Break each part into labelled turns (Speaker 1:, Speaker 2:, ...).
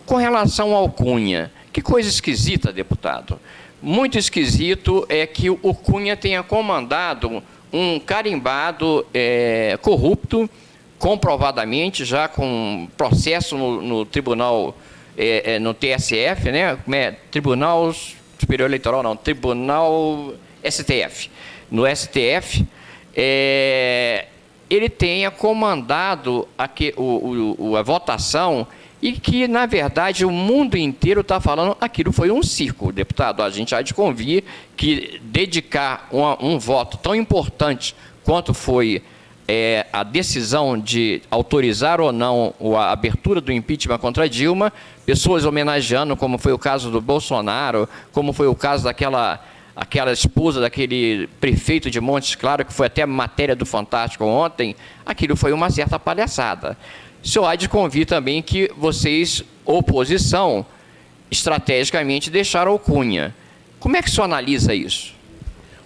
Speaker 1: Com relação ao Cunha, que coisa esquisita, deputado. Muito esquisito é que o Cunha tenha comandado um carimbado corrupto, comprovadamente, já com processo no Tribunal, no TSF, né? Tribunal Superior Eleitoral, não, Tribunal STF. No STF, ele tenha comandado a votação e que, na verdade, o mundo inteiro está falando aquilo foi um circo, deputado. A gente há de convir que dedicar um voto tão importante quanto foi a decisão de autorizar ou não a abertura do impeachment contra Dilma, pessoas homenageando, como foi o caso do Bolsonaro, como foi o caso daquela esposa daquele prefeito de Montes Claros, que foi até matéria do Fantástico ontem, aquilo foi uma certa palhaçada. O senhor há de convir também que vocês, oposição, estrategicamente deixaram o Cunha. Como é que o senhor analisa isso?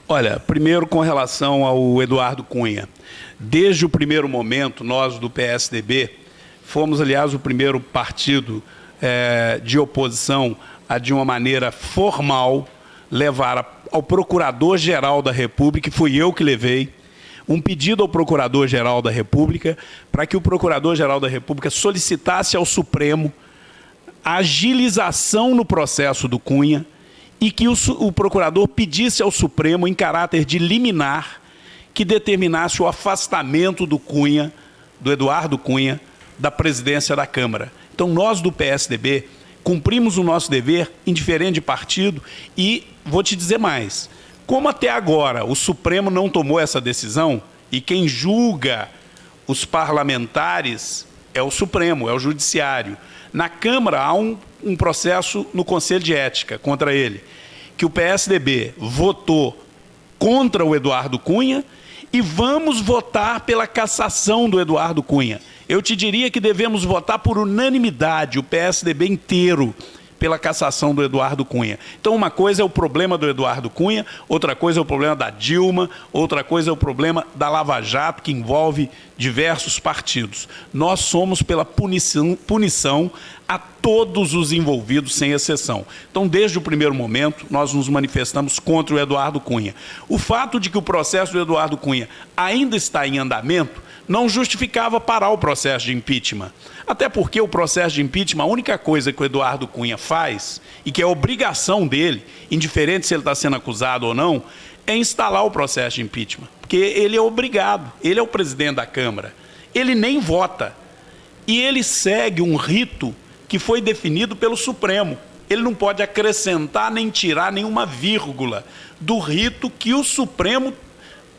Speaker 2: Olha, primeiro com relação ao Eduardo Cunha. Desde o primeiro momento, nós do PSDB, fomos, aliás, o primeiro partido de oposição a, de uma maneira formal, levar ao Procurador-Geral da República, que fui eu que levei, um pedido ao Procurador-Geral da República para que o Procurador-Geral da República solicitasse ao Supremo a agilização no processo do Cunha e que o Procurador pedisse ao Supremo, em caráter de liminar, que determinasse o afastamento do Cunha, do Eduardo Cunha, da presidência da Câmara. Então, nós do PSDB cumprimos o nosso dever, indiferente de partido, e vou te dizer mais. Como até agora o Supremo não tomou essa decisão, e quem julga os parlamentares é o Supremo, é o Judiciário. Na Câmara há um processo no Conselho de Ética contra ele, que o PSDB votou contra o Eduardo Cunha e vamos votar pela cassação do Eduardo Cunha. Eu te diria que devemos votar por unanimidade, o PSDB inteiro, pela cassação do Eduardo Cunha. Então, uma coisa é o problema do Eduardo Cunha, outra coisa é o problema da Dilma, outra coisa é o problema da Lava Jato, que envolve diversos partidos. Nós somos pela punição a todos os envolvidos, sem exceção. Então, desde o primeiro momento, nós nos manifestamos contra o Eduardo Cunha. O fato de que o processo do Eduardo Cunha ainda está em andamento não justificava parar o processo de impeachment. Até porque o processo de impeachment, a única coisa que o Eduardo Cunha faz, e que é obrigação dele, indiferente se ele está sendo acusado ou não, é instalar o processo de impeachment. Porque ele é obrigado, ele é o presidente da Câmara. Ele nem vota. E ele segue um rito que foi definido pelo Supremo. Ele não pode acrescentar nem tirar nenhuma vírgula do rito que o Supremo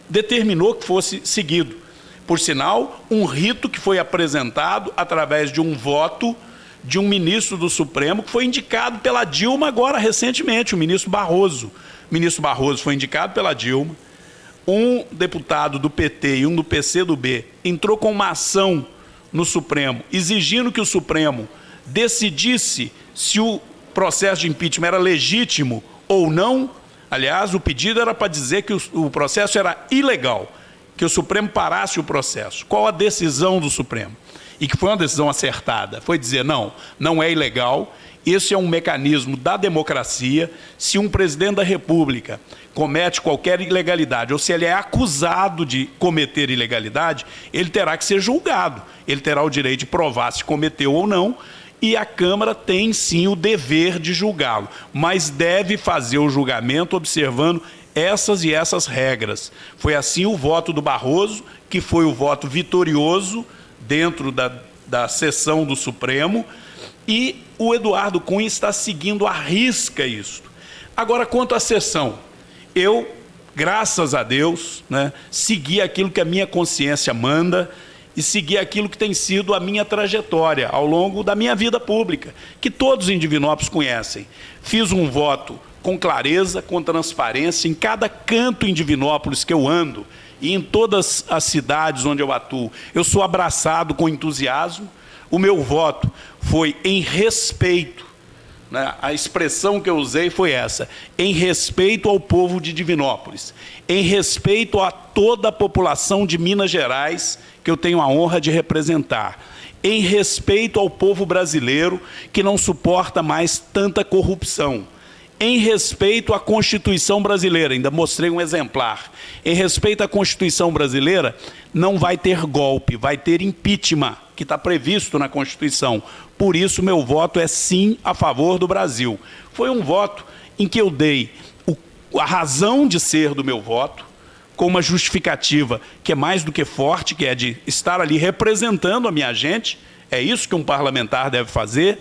Speaker 2: determinou que fosse seguido. Por sinal, um rito que foi apresentado através de um voto de um ministro do Supremo que foi indicado pela Dilma agora recentemente, o ministro Barroso. O ministro Barroso foi indicado pela Dilma, um deputado do PT e um do PCdoB entrou com uma ação no Supremo, exigindo que o Supremo decidisse se o processo de impeachment era legítimo ou não. Aliás, o pedido era para dizer que o processo era ilegal, que o Supremo parasse o processo. Qual a decisão do Supremo? E que foi uma decisão acertada. Foi dizer, não, não é ilegal, esse é um mecanismo da democracia. Se um presidente da República comete qualquer ilegalidade, ou se ele é acusado de cometer ilegalidade, ele terá que ser julgado. Ele terá o direito de provar se cometeu ou não, e a Câmara tem, sim, o dever de julgá-lo, mas deve fazer o julgamento observando essas e essas regras. Foi assim o voto do Barroso, que foi o voto vitorioso dentro da sessão do Supremo, e o Eduardo Cunha está seguindo à risca isso. Agora, quanto à sessão, eu, graças a Deus, segui aquilo que a minha consciência manda e segui aquilo que tem sido a minha trajetória ao longo da minha vida pública, que todos em Divinópolis conhecem. Fiz um voto com clareza, com transparência, em cada canto em Divinópolis que eu ando e em todas as cidades onde eu atuo. Eu sou abraçado com entusiasmo. O meu voto foi em respeito, a expressão que eu usei foi essa, em respeito ao povo de Divinópolis, em respeito a toda a população de Minas Gerais, que eu tenho a honra de representar, em respeito ao povo brasileiro que não suporta mais tanta corrupção, em respeito à Constituição brasileira, ainda mostrei um exemplar, em respeito à Constituição brasileira, não vai ter golpe, vai ter impeachment, que está previsto na Constituição. Por isso, meu voto é sim a favor do Brasil. Foi um voto em que eu dei a razão de ser do meu voto, com uma justificativa que é mais do que forte, que é de estar ali representando a minha gente. É isso que um parlamentar deve fazer.